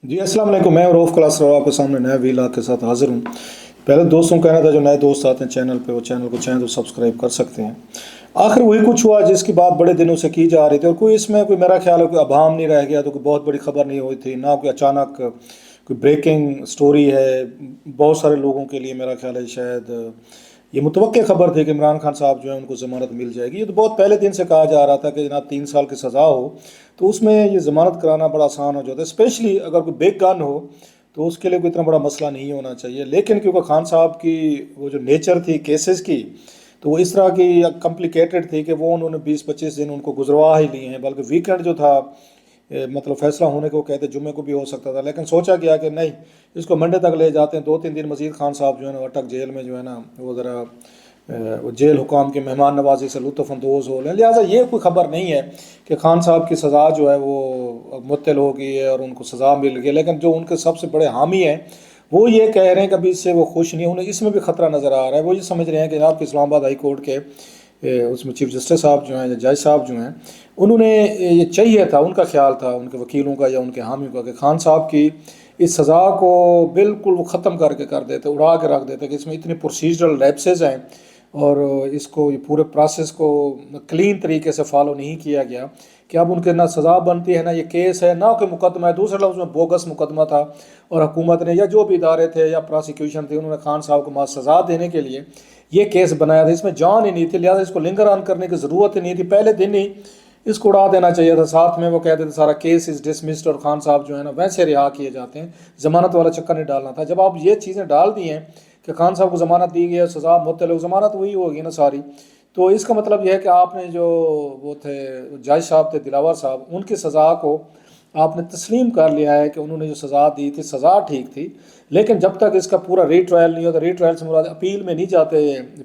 जी अस्सलाम वालेकुम। मैं रऊफ़ क्लास आपके सामने नया वीला के साथ हाजिर हूँ। पहले दोस्तों को कहना था, जो नए दोस्त आते हैं चैनल पे, वो चैनल को चाहें तो सब्सक्राइब कर सकते हैं। आखिर वही कुछ हुआ जिसकी बात बड़े दिनों से की जा रही थी, और कोई इसमें कोई मेरा ख्याल है कोई अभाम नहीं रह गया, तो कोई बहुत बड़ी खबर नहीं हुई थी ना, कोई अचानक कोई ब्रेकिंग स्टोरी है। बहुत सारे लोगों के लिए मेरा ख्याल है शायद ये मुतवक्के खबर थी कि इमरान खान साहब जो है उनको ज़मानत मिल जाएगी। ये तो बहुत पहले दिन से कहा जा रहा था कि जनाब 3 साल की सज़ा हो तो उसमें ये ज़मानत कराना बड़ा आसान हो जाता है, स्पेशली अगर कोई बिग गन हो तो उसके लिए कोई इतना बड़ा मसला नहीं होना चाहिए। लेकिन क्योंकि खान साहब की वो जो नेचर थी केसेस की, तो वो इस तरह की कॉम्प्लिकेटेड थी कि वो उन्होंने 20-25 दिन उनको गुजरवा ही लिए हैं। बल्कि वीकेंड जो था मतलब फैसला होने को कहते जुम्मे को भी हो सकता था, लेकिन सोचा गया कि नहीं, इसको मंडे तक ले जाते हैं। 2-3 दिन मजीद खान साहब जो है ना अटक जेल में जो है ना वो ज़रा वो जेल हुकाम के मेहमान नवाजी से लुत्फ़ अंदोज़ हो लें। लिहाजा ये कोई ख़बर नहीं है कि खान साहब की सज़ा जो है वो मुअत्तल हो गई है और उनको सज़ा मिल गई। लेकिन जो उनके सबसे बड़े हामी हैं वो ये कह रहे हैं कि अभी इससे वो खुश नहीं, उन्हें इसमें भी ख़तरा नज़र आ रहा है। वो ये समझ रहे हैं कि जनाब इस्लामाबाद हाई कोर्ट के उसमें चीफ जस्टिस साहब जो हैं या जज साहब जो हैं, उन्होंने ये चाहिए था, उनका ख्याल था उनके वकीलों का या उनके हामियों का, कि खान साहब की इस सज़ा को बिल्कुल वो ख़त्म करके कर देते, उड़ा के रख देते कि इसमें इतनी प्रोसीजरल लैप्सेस हैं और इसको ये पूरे प्रोसेस को क्लीन तरीके से फॉलो नहीं किया गया कि अब उनके ना सज़ा बनती है, ना ये केस है, ना कोई मुकदमा है। दूसरा लफ्ज़ में बोगस मुकदमा था, और हुकूमत ने या जो भी इदारे थे या प्रोसिक्यूशन थी, उन्होंने खान साहब को मां सज़ा देने के लिए ये केस बनाया था। इसमें जान ही नहीं थी, लिहाजा इसको लिंगर ऑन करने की ज़रूरत ही नहीं थी, पहले दिन ही इसको उड़ा देना चाहिए था। साथ में वो कहते थे सारा केस इज़ डिसमिस्ड और खान साहब जो है ना वैसे रिहा किए जाते हैं, ज़मानत वाला चक्कर नहीं डालना था। जब आप ये चीज़ें डाल दी हैं कि खान साहब को ज़मानत दी गई है, सज़ा मुअत्तल, ज़मानत वही होगी ना सारी, तो इसका मतलब यह है कि आपने जो वो थे जज साहब थे दिलावर साहब, उनकी सज़ा को आपने तस्लीम कर लिया है कि उन्होंने जो सज़ा दी थी सज़ा ठीक थी। लेकिन जब तक इसका पूरा रीट्रायल नहीं होता, रीट्रायल से मुराद अपील में नहीं जाते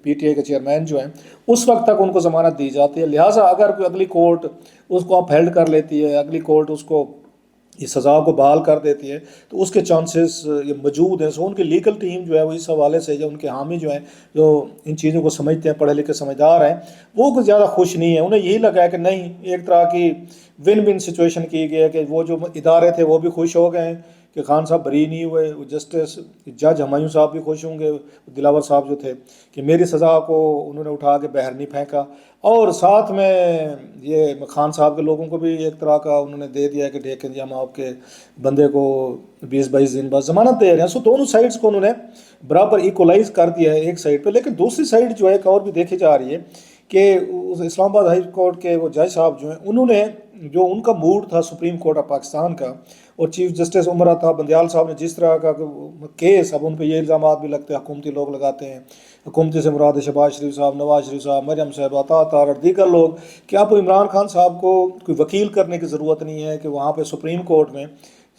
पीटीआई के चेयरमैन जो हैं, उस वक्त तक उनको ज़मानत दी जाती है। लिहाजा अगर कोई अगली कोर्ट उसको अपहेल्ड कर लेती है, अगली कोर्ट उसको इस सज़ा को बहाल कर देती है, तो उसके चांसेस ये मौजूद हैं। सो उनकी लीगल टीम जो है वो इस हवाले से, जो उनके हामी जो हैं, जो इन चीज़ों को समझते हैं, पढ़े लिखे समझदार हैं, वो कुछ ज़्यादा खुश नहीं है। उन्हें यही लगा है कि नहीं, एक तरह की विन विन सिचुएशन की गई है कि वो जो इदारे थे वो भी खुश हो गए हैं कि खान साहब बरी नहीं हुए, जस्टिस जज हमायूं साहब भी खुश होंगे, दिलावर साहब जो थे, कि मेरी सज़ा को उन्होंने उठा के बाहर नहीं फेंका। और साथ में ये खान साहब के लोगों को भी एक तरह का उन्होंने दे दिया है कि देखें जी हम आपके बंदे को 20-22 दिन बाद ज़मानत दे रहे हैं। सो दोनों साइड्स को उन्होंने बराबर इक्वलाइज कर दिया है एक साइड पे। लेकिन दूसरी साइड जो है एक और भी देखी जा रही है कि उस इस्लामाबाद हाई कोर्ट के वो जज साहब जो हैं, उन्होंने जो उनका मूड था सुप्रीम कोर्ट ऑफ पाकिस्तान का, और चीफ जस्टिस उमर अता बंदयाल साहब ने जिस तरह का केस, अब उन पर ये इल्ज़ाम भी लगते हैं, हुकूमती लोग लगाते हैं, हुकूमती से मुराद शहबाज शरीफ साहब, नवाज शरीफ साहब, मरियम साहब, अता तार और दीगर लोग, कि अब इमरान खान साहब को कोई वकील करने की ज़रूरत नहीं है, कि वहाँ पर सुप्रीम कोर्ट में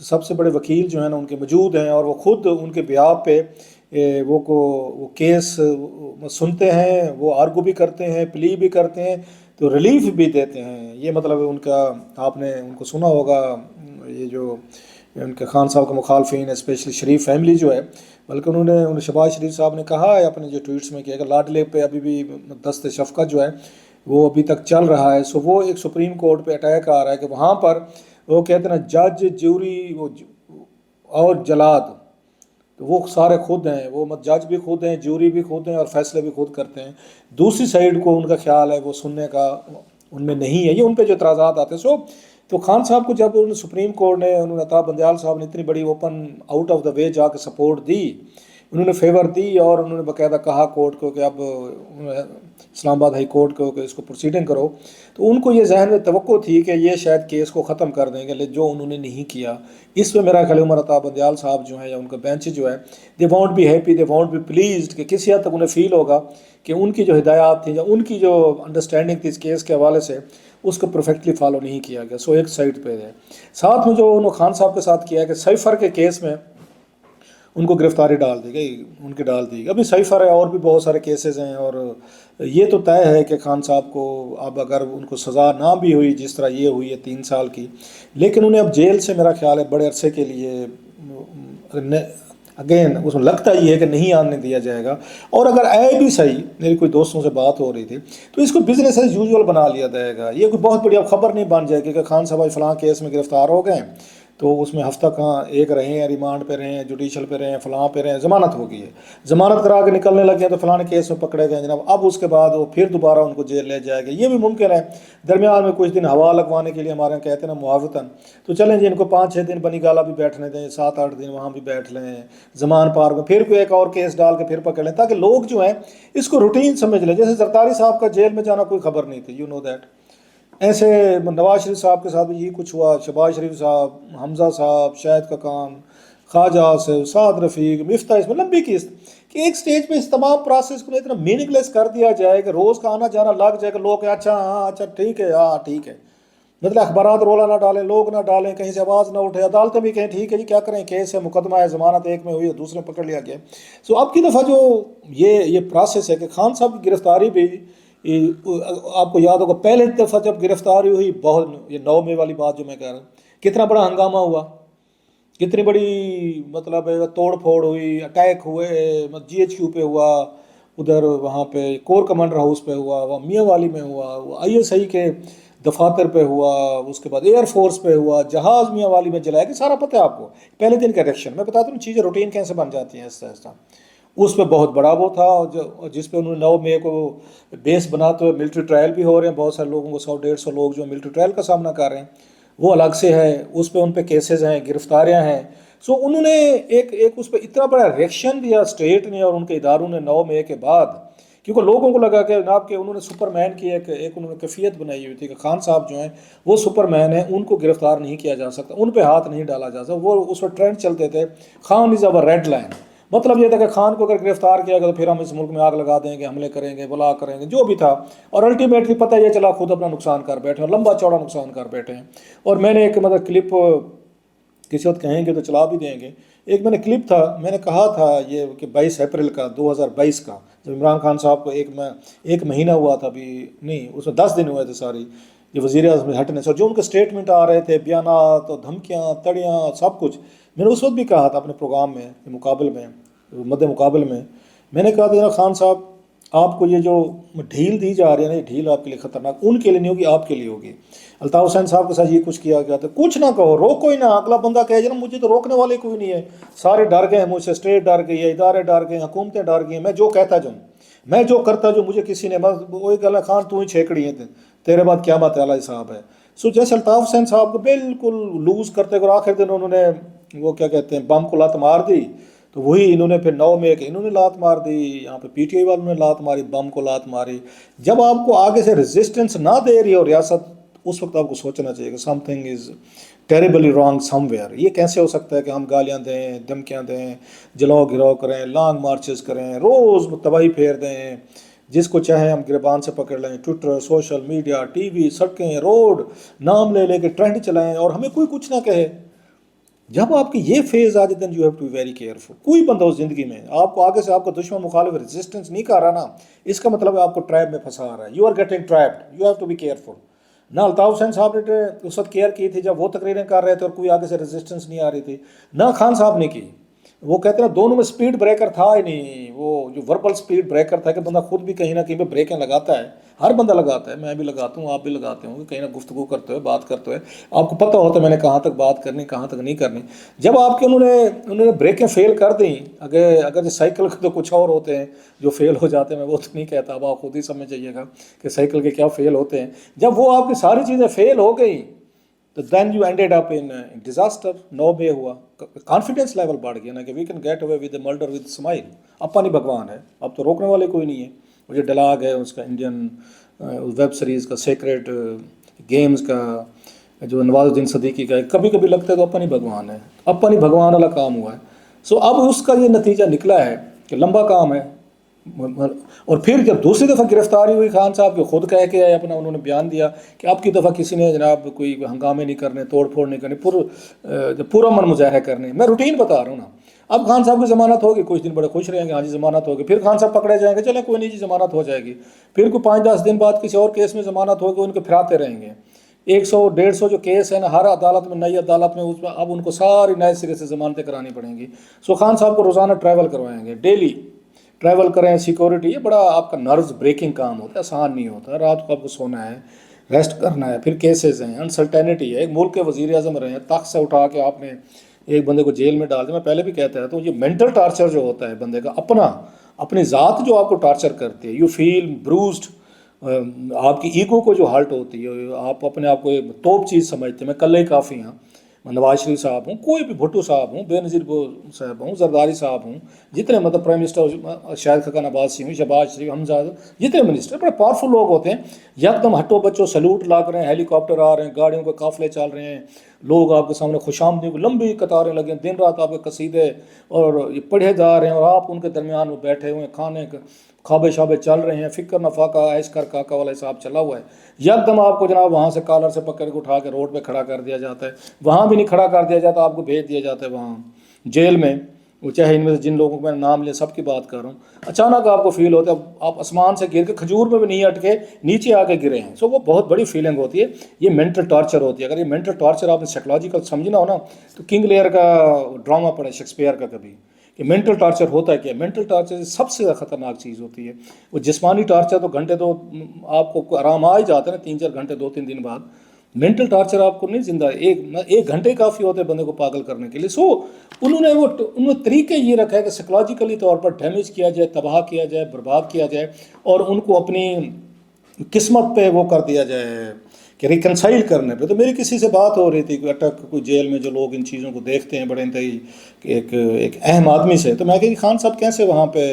सबसे बड़े वकील जो हैं ना उनके मौजूद हैं, और वो खुद उनके बिहाफ पे वो केस सुनते हैं, वो आर्गू भी करते हैं, प्ली भी करते हैं, तो रिलीफ भी देते हैं। ये मतलब उनका, आपने उनको सुना होगा, ये जो उनके खान साहब के मुखालफिन है, स्पेशली शरीफ फैमिली जो है, बल्कि उन्होंने शहबाज शरीफ साहब ने कहा है अपने जो ट्वीट्स में कि अगर लाडले पे अभी भी दस्त शफकत जो है वो अभी तक चल रहा है। सो वो एक सुप्रीम कोर्ट पे अटैक आ रहा है कि वहाँ पर वो कहते हैं ना जज ज्यूरी वो और जलाद, तो वो सारे खुद हैं, वो जज भी खुद हैं, ज्यूरी भी खुद हैं, और फैसले भी खुद करते हैं। दूसरी साइड को उनका ख्याल है वो सुनने का उनमें नहीं है, ये उन पर जो एतराज़ात आते हैं। सो तो खान साहब को जब उन्होंने सुप्रीम कोर्ट ने, उन्होंने अता बंदयाल साहब ने इतनी बड़ी open out of the way जाके सपोर्ट दी, उन्होंने फेवर दी, और उन्होंने बाकायदा कहा कोर्ट को कि अब इस्लामाबाद हाई कोर्ट को कि इसको प्रोसीडिंग करो, तो उनको ये जहन में तवक्को थी कि ये शायद केस को ख़त्म कर देंगे, लेकिन जो उन्होंने नहीं किया। इस पर मेरा ख्याल उमर अता बंदयाल साहब जो हैं या उनका बेंच जो है, they won't be happy, they won't be pleased, कि किसी हद तक उन्हें फील होगा कि उनकी जो हिदायत थी या उनकी जो अंडरस्टैंडिंग थी इस केस के हवाले से, उसको परफेक्टली फॉलो नहीं किया गया। सो एक साइड पे है। साथ में जो उन्होंने खान साहब के साथ किया है कि साइफर के केस में उनको गिरफ्तारी डाल दी गई, उनकी डाल दी गई। अभी साइफर है, और भी बहुत सारे केसेस हैं, और ये तो तय है कि खान साहब को अब अगर उनको सज़ा ना भी हुई जिस तरह ये हुई है 3 साल की, लेकिन उन्हें अब जेल से मेरा ख्याल है बड़े अरसे के लिए अगेन उसमें लगता ही है कि नहीं आने दिया जाएगा। और अगर आए भी सही, मेरी कोई दोस्तों से बात हो रही थी, तो इसको बिजनेस एज यूजुअल बना लिया जाएगा। ये कोई बहुत बड़ी अब खबर नहीं बन जाएगी कि खान साहब फलां केस में गिरफ्तार हो गए, تو اس میں ہفتہ کہاں ایک رہے ہیں، ریمانڈ پہ رہے ہیں، جوڈیشل پہ رہے ہیں، فلاں پہ رہے ہیں، ضمانت ہو گئی ہے، ضمانت کرا کے نکلنے لگے ہیں تو فلاں کیس میں پکڑے گئے جناب، اب اس کے بعد وہ پھر دوبارہ ان کو جیل لے جائے گا، یہ بھی ممکن ہے۔ درمیان میں کچھ دن ہوا لگوانے کے لیے ہمارے یہاں کہتے ہیں نا معاوطن، تو چلیں جی ان کو 5-6 دن بنی گالا بھی بیٹھنے دیں، 7-8 دن وہاں بھی بیٹھ لیں زمان پار میں، پھر کوئی ایک اور کیس ڈال کے پھر پکڑ لیں، تاکہ لوگ جو ہیں اس کو روٹین سمجھ لیں۔ جیسے زرداری صاحب کا جیل میں جانا کوئی خبر نہیں تھی، یو نو دیٹ، ایسے نواز شریف صاحب کے ساتھ بھی یہی کچھ ہوا، شہباز شریف صاحب، حمزہ صاحب، شاہد کاکان، خواجہ آصف، سعد رفیق، مفتاح، اس میں لمبی قسط کہ ایک سٹیج پہ اس تمام پروسیس کو اتنا میننگ لیس کر دیا جائے کہ روز کا آنا جانا لگ جائے کہ لوگ اچھا ہاں اچھا ٹھیک ہے ہاں ٹھیک ہے، مطلب اخبارات رولا نہ ڈالیں، لوگ نہ ڈالیں، کہیں سے آواز نہ اٹھے، عدالتیں بھی کہیں ٹھیک ہے جی کیا کریں، کیس ہے، مقدمہ ہے، ضمانت ایک میں ہوئی ہے دوسرے پکڑ لیا گیا۔ سو اب کی دفعہ جو یہ پروسیس ہے کہ خان صاحب کی گرفتاری بھی، آپ کو یاد ہوگا پہلے دفعہ جب گرفتاری ہوئی، بہت یہ 9 مئی والی بات جو میں کہہ رہا ہوں، کتنا بڑا ہنگامہ ہوا، کتنی بڑی مطلب توڑ پھوڑ ہوئی، اٹیک ہوئے، GHQ پہ ہوا، ادھر وہاں پہ کور کمانڈر ہاؤس پہ ہوا، وہاں میاں والی میں ہوا، وہ ISI کے دفاتر پہ ہوا، اس کے بعد ایئر فورس پہ ہوا، جہاز میاں والی میں جلایا، کہ سارا پتہ ہے آپ کو، پہلے دن کا ریئیکشن میں بتاتا ہوں، چیزیں روٹین کیسے بن جاتی ہیں ایسا ایسا۔ اس پہ بہت بڑا وہ تھا، جس پہ انہوں نے 9 مئی کو بیس بناتے ہوئے ملٹری ٹرائل بھی ہو رہے ہیں، بہت سارے لوگوں کو 100-150 لوگ جو ملٹری ٹرائل کا سامنا کر رہے ہیں، وہ الگ سے ہے، اس پہ ان پہ کیسز ہیں، گرفتاریاں ہیں۔ سو انہوں نے ایک اس پہ اتنا بڑا ریئیکشن دیا اسٹیٹ نے اور ان کے اداروں نے 9 مئی کے بعد، کیونکہ لوگوں کو لگا کہ جناب کہ انہوں نے سپر مین کی ایک انہوں نے کیفیت بنائی ہوئی تھی کہ خان صاحب جو ہیں وہ سپر مین ہیں، ان کو گرفتار نہیں کیا جا سکتا، ان پہ ہاتھ نہیں ڈالا جا سکتا۔ وہ اس وقت ٹرینڈ چلتے تھے خان از اوور ریڈ لائن، مطلب یہ تھا کہ خان کو اگر گرفتار کیا گیا تو پھر ہم اس ملک میں آگ لگا دیں گے، حملے کریں گے، بلا کریں گے، جو بھی تھا، اور الٹیمیٹلی پتہ یہ چلا خود اپنا نقصان کر بیٹھے اور لمبا چوڑا نقصان کر بیٹھے ہیں۔ اور میں نے ایک مطلب کلپ کسی وقت کہیں گے تو چلا بھی دیں گے، ایک میں نے کلپ تھا، میں نے کہا تھا یہ کہ 22 اپریل کا 2022 کا، جب عمران خان صاحب کو ایک مہینہ ہوا تھا، ابھی نہیں اس میں 10 دن ہوئے تھے ساری، یہ وزیر اعظم ہٹنے سے جو ان کے اسٹیٹمنٹ آ رہے تھے، بیانات اور دھمکیاں تڑیاں سب کچھ، میں نے اس وقت بھی کہا تھا اپنے پروگرام میں مقابل میں مد مقابل میں نے کہا تھا جناب خان صاحب آپ کو یہ جو ڈھیل دی جا رہی ہے نا، یہ ڈھیل آپ کے لیے خطرناک، ان کے لیے نہیں ہوگی، آپ کے لیے ہوگی۔ الطاف حسین صاحب کے ساتھ یہ کچھ کیا گیا تھا، کچھ نہ کہو، روکو ہی نہ، اگلا بندہ کہے جناب مجھے تو روکنے والے کوئی نہیں ہے، سارے ڈر گئے ہیں مجھ سے، اسٹیٹ ڈر گئی ہے، ادارے ڈر گئے ہیں، حکومتیں ڈر گئی ہیں، میں جو کہتا جاؤں، میں جو کرتا جو مجھے کسی نے بس وہی کہا خان تو ہی چھیکڑی ہے تیرے بعد کیا بات ہے صاحب ہے۔ سو جیسے الطاف حسین صاحب کو بالکل لوز کرتے گئے، آخر دن انہوں نے وہ کیا کہتے ہیں بم کو لات مار دی، تو وہی انہوں نے پھر 9 مئی کے انہوں نے لات مار دی، یہاں پہ PTI والوں نے لات ماری، بم کو لات ماری۔ جب آپ کو آگے سے ریزسٹنس نہ دے رہی ہو ریاست، اس وقت آپ کو سوچنا چاہیے کہ something is terribly wrong somewhere. یہ کیسے ہو سکتا ہے کہ ہم گالیاں دیں، دھمکیاں دیں، جلاؤ گراؤ کریں، لانگ مارچز کریں، روز تباہی پھیر دیں، جس کو چاہے ہم گربان سے پکڑ لیں، Twitter, social media, T V, سڑکیں، روڈ، نام لے لے کے ٹرینڈ چلائیں اور ہمیں کوئی کچھ نہ کہے۔ جب آپ کی یہ فیز آ جائے then you have to be very careful. کوئی بندہ اس زندگی میں آپ کو آگے سے آپ کو دشمن مخالف ریزسٹنس نہیں کر رہا نا، اس کا مطلب ہے آپ کو ٹریپ میں پھنسا رہا ہے، you are getting trapped, you have to be careful. نہ الطاف حسین صاحب نے اس وقت کیئر کی تھی جب وہ تقریریں کر رہے تھے اور کوئی آگے سے ریزسٹنس نہیں آ رہی تھی، نہ خان صاحب نے کی۔ وہ کہتے ہیں دونوں میں سپیڈ بریکر تھا ہی نہیں، وہ جو وربل سپیڈ بریکر تھا کہ بندہ خود بھی کہیں نہ کہیں پہ بریکیں لگاتا ہے، ہر بندہ لگاتا ہے، میں بھی لگاتا ہوں، آپ بھی لگاتے ہوں، کہیں نہ گفتگو کرتے ہوئے بات کرتے ہوئے آپ کو پتہ ہوتا ہے میں نے کہاں تک بات کرنی کہاں تک نہیں کرنی۔ جب آپ کے انہوں نے بریکیں فیل کر دیں، اگر سائیکل کے تو کچھ اور ہوتے ہیں جو فیل ہو جاتے ہیں، میں وہ تو نہیں کہتا، اب آپ خود ہی سمجھ جائیے گا کہ سائیکل کے کیا فیل ہوتے ہیں۔ جب وہ آپ کی ساری چیزیں فیل ہو گئیں تو then you ended up in disaster. 9 مئی ہوا، کانفیڈنس لیول بڑھ گیا نا کہ we can get away with a murder with smile, اپنی بھگوان ہے، اب تو روکنے والے کوئی نہیں ہے۔ وہ جو ڈلاگ ہے اس کا انڈین ویب سیریز کا سیکریٹ گیمز کا جو نواز الدین صدیقی کا ہے، کبھی کبھی لگتا ہے تو اپنی بھگوان ہے، اپنی بھگوان والا کام ہوا ہے۔ سو اب اس کا یہ نتیجہ نکلا ہے کہ لمبا کام ہے۔ اور پھر جب دوسری دفعہ گرفتاری ہوئی خان صاحب کے، خود کہہ کے آئے اپنا، انہوں نے بیان دیا کہ اب کی دفعہ کسی نے جناب کوئی ہنگامے نہیں کرنے، توڑ پھوڑ نہیں کرنی، پرامن مظاہرے کرنے۔ میں روٹین بتا رہا ہوں نا۔ اب خان صاحب کی ضمانت ہوگی، کچھ دن بڑے خوش رہیں گے، ہاں جی ضمانت ہوگی، پھر خان صاحب پکڑے جائیں گے، چلیں کوئی نہیں جی ضمانت ہو جائے گی، پھر کوئی 5-10 دن بعد کسی اور کیس میں ضمانت ہوگی، ان کے پھراتے رہیں گے۔ 100-150 جو کیس ہیں نا ہر عدالت میں، نئی عدالت میں، اس میں اب ان کو ساری نئے سرے سے ضمانتیں کرانی پڑیں گی۔ سو خان صاحب کو روزانہ ٹریول کروائیں گے، ڈیلی ٹریول کریں، سیکورٹی، یہ بڑا آپ کا نروز بریکنگ کام ہوتا ہے، آسان نہیں ہوتا، رات کو آپ کو سونا ہے، रेस्ट करना है, फिर केसेस हैं, अनसर्टेनिटी है। एक मुल्क के वज़ीर आज़म रहे हैं, तख्त से उठा के आपने एक बंदे को जेल में डाल दिया। मैं पहले भी कहता था, तो ये मेंटल टॉर्चर जो होता है बंदे का, अपनी ज़ात जो आपको टॉर्चर करती है, यू फील ब्रूस्ड, आपकी ईगो को जो हर्ट होती है, आप अपने आप को एक तोप चीज़ समझते हैं। मैं कल ही काफ़ी हाँ, मैं नवाज शरीफ साहब हूँ, कोई भी, भुट्टो साहब हूँ, बेनज़ीर साहब हूँ, जरदारी साहब हूँ, जितने मतलब प्राइम मिनिस्टर, शाहिद खकान अब्बासी हूँ, शहबाज शरीफ, हमजा, जितने मिनिस्टर बड़े पावरफुल लोग होते हैं, यकदम हट्टो बच्चों सैल्यूट लाग रहे हैं, हेलीकॉप्टर आ रहे हैं, गाड़ियों के काफिले चल रहे हैं, लोग आपके सामने खुशामदी की लंबी कतारें लगे, दिन रात आपके कसीदे और ये पढ़े जा रहे हैं, और आप उनके दरमियान में बैठे हुए हैं, खाने खाबे शाबे चल रहे हैं, फिक्र नफाका ऐश कर काका वाला हिसाब चला हुआ है। यकदम आपको जनाब वहाँ से कॉलर से पकड़ के उठा के रोड पे खड़ा कर दिया जाता है, वहाँ भी नहीं खड़ा कर दिया जाता, आपको भेज दिया जाता है वहाँ जेल में। वो चाहे इनमें से जिन लोगों को मैंने नाम लिया सब की बात कर रहा हूँ, अचानक आपको फील होता है आप आसमान से गिर के, खजूर में भी नहीं अटके, नीचे आके गिरे हैं। सो वो बहुत बड़ी फीलिंग होती है, ये मेंटल टॉर्चर होती है। अगर ये मेंटल टॉर्चर आपने साइकोलॉजिकल समझना हो ना, तो किंग लेयर का ड्रामा पढ़े, शेक्सपियर का कभी, कि मेंटल टॉर्चर होता है क्या। मेंटल टॉर्चर सबसे ज़्यादा खतरनाक चीज़ होती है। वो जिस्मानी टॉर्चर तो घंटे तो आपको आराम आ ही जाता है ना, 3-4 घंटे 2-3 दिन बाद। मेंटल टॉर्चर आपको नहीं, जिंदा एक घंटे काफ़ी होते हैं बंदे को पागल करने के लिए। सो उन्होंने तरीके ये रखा है कि साइकोलॉजिकली तौर पर डैमेज किया जाए, तबाह किया जाए, बर्बाद किया जाए, और उनको अपनी किस्मत पे वो कर दिया जाए कि रिकनसाइल करने पे। तो मेरी किसी से बात हो रही थी कि अटक कोई जेल में जो लोग इन चीज़ों को देखते हैं बड़े इंतहाई, एक अहम आदमी से, तो मैं कही खान साहब कैसे वहाँ पे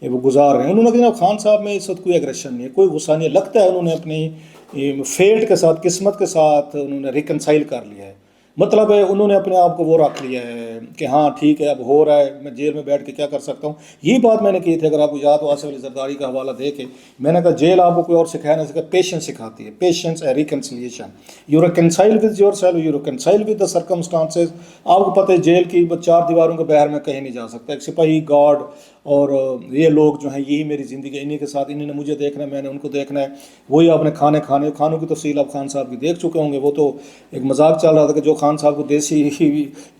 वो गुजार रहे हैं। उन्होंने कहा खान साहब में इस वक्त कोई एग्रेशन नहीं है, कोई गुस्सा नहीं है, लगता है उन्होंने अपनी फेट के साथ, किस्मत के साथ उन्होंने रिकनसाइल कर लिया है। मतलब है उन्होंने अपने आप को वो रख लिया है कि हाँ ठीक है, अब हो रहा है, मैं जेल में बैठ के क्या कर सकता हूँ। ये बात मैंने की थी, अगर आपको याद हो, आसिफ अली जरदारी का हवाला दे के मैंने कहा जेल आपको कोई और सिखाया नहीं सकता, पेशेंस सिखाती है, patience and reconciliation. You reconcile with your self, you reconcile with the circumstances. आपको पता है जेल की 4 दीवारों के बाहर में कहीं नहीं जा सकता। एक सिपाही, गार्ड और ये लोग जो हैं, यही मेरी ज़िंदगी, इन्हीं के साथ, इन्हीं ने मुझे देखना है, मैंने उनको देखना है। वही आपने खानों की तफसील आप खान साहब की देख चुके होंगे। वो तो एक मजाक चल रहा था कि जो खान साहब को देसी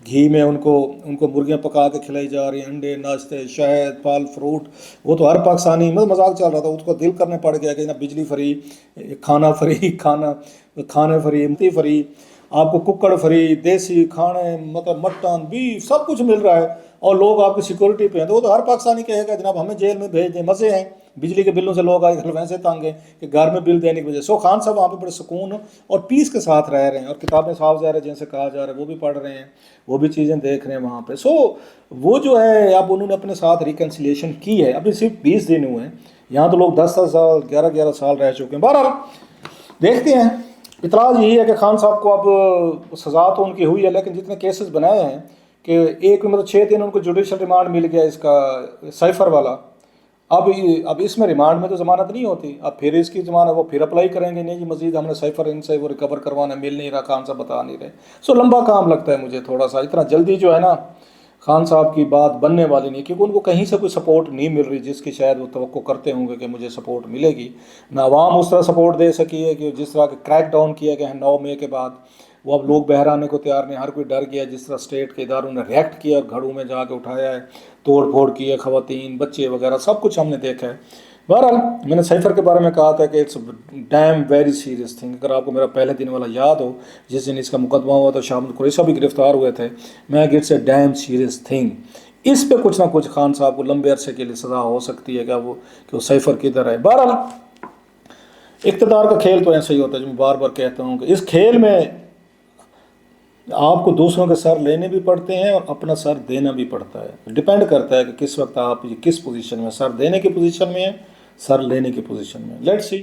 घी में उनको मुर्गियाँ पका के खिलाई जा रही हैं, अंडे, नाश्ते, शहद, फल फ्रूट, वो तो हर पाकिस्तानी, मतलब मजाक चल रहा था। उसको दिल करने पड़ गया कि ना बिजली फ्री, खाना फ्री, खाने फ्री, इमती फ्री, आपको कुक्कड़ फ्री, देसी खाने, मतलब मटन, बीफ, सब कुछ मिल रहा है, और लोग आपकी सिक्योरिटी पे हैं। तो वो तो हर पाकिस्तानी कहेगा जनाब हमें जेल में भेज दें, मज़े हैं। बिजली के बिलों से लोग आजकल वैसे तंग हैं कि घर में बिल देने की वजह। सो खान साहब वहाँ पे बड़े सुकून और पीस के साथ रह रहे हैं, और किताबें साफ ज़ाहिर है जिनसे कहा जा रहा है वो भी पढ़ रहे हैं, वो भी चीज़ें देख रहे हैं वहाँ पे। सो वो जो है, अब उन्होंने अपने साथ रिकन्सिलिएशन की है। अभी सिर्फ 20 दिन हुए हैं, यहाँ तो लोग 10-10 साल, 11-11 साल रह चुके हैं। बहरहाल देखते हैं। इतलाज यही है कि खान साहब को अब सज़ा तो उनकी हुई है, लेकिन जितने केसेस बनाए हैं कि एक मतलब 6 दिन उनको जुडिशल रिमांड मिल गया, इसका साइफर वाला। अब इसमें रिमांड में तो ज़मानत नहीं होती, अब फिर इसकी ज़मानत वो फिर अप्लाई करेंगे, नहीं जी मज़ीद हमने साइफर इनसे वो रिकवर करवाना, मिल नहीं रहा, खान साहब बता नहीं रहे। सो लंबा काम लगता है मुझे थोड़ा सा, इतना जल्दी जो है ना खान साहब की बात बनने वाली नहीं, क्योंकि उनको कहीं से कोई सपोर्ट नहीं मिल रही जिसकी शायद वो तवक्को करते होंगे कि मुझे सपोर्ट मिलेगी। ना आवाम उस तरह सपोर्ट दे सकी है कि जिस तरह के क्रैक डाउन किया गया है 9 मई के बाद, वो अब लोग बहर आने को तैयार नहीं, हर कोई डर गया। जिस तरह स्टेट के इदारों ने रिएक्ट किया, घड़ों में जाके उठाया है, तोड़ फोड़ की है, ख़वातीन, बच्चे वगैरह सब कुछ हमने देखा है। बहरहाल मैंने साइफर के बारे में कहा था कि it's damn very serious thing. अगर आपको मेरा पहले दिन वाला याद हो, जिस दिन इसका मुकदमा हुआ तो शामिल कुरैशी भी गिरफ्तार हुए थे, मैं it's a dam serious thing. इस पे कुछ ना कुछ खान साहब को लंबे अरसे के लिए सज़ा हो सकती है कि वो साइफर किधर है। बहरहाल इक़्तिदार का खेल तो ऐसा ही होता है, जो मैं बार बार कहता हूँ कि इस खेल में आपको दूसरों के सर लेने भी पड़ते हैं और अपना सर देना भी पड़ता है। डिपेंड करता है कि किस वक्त आप किस पोजीशन में, सर देने की पोजीशन में है, सर लेने की पोजीशन में। Let's see.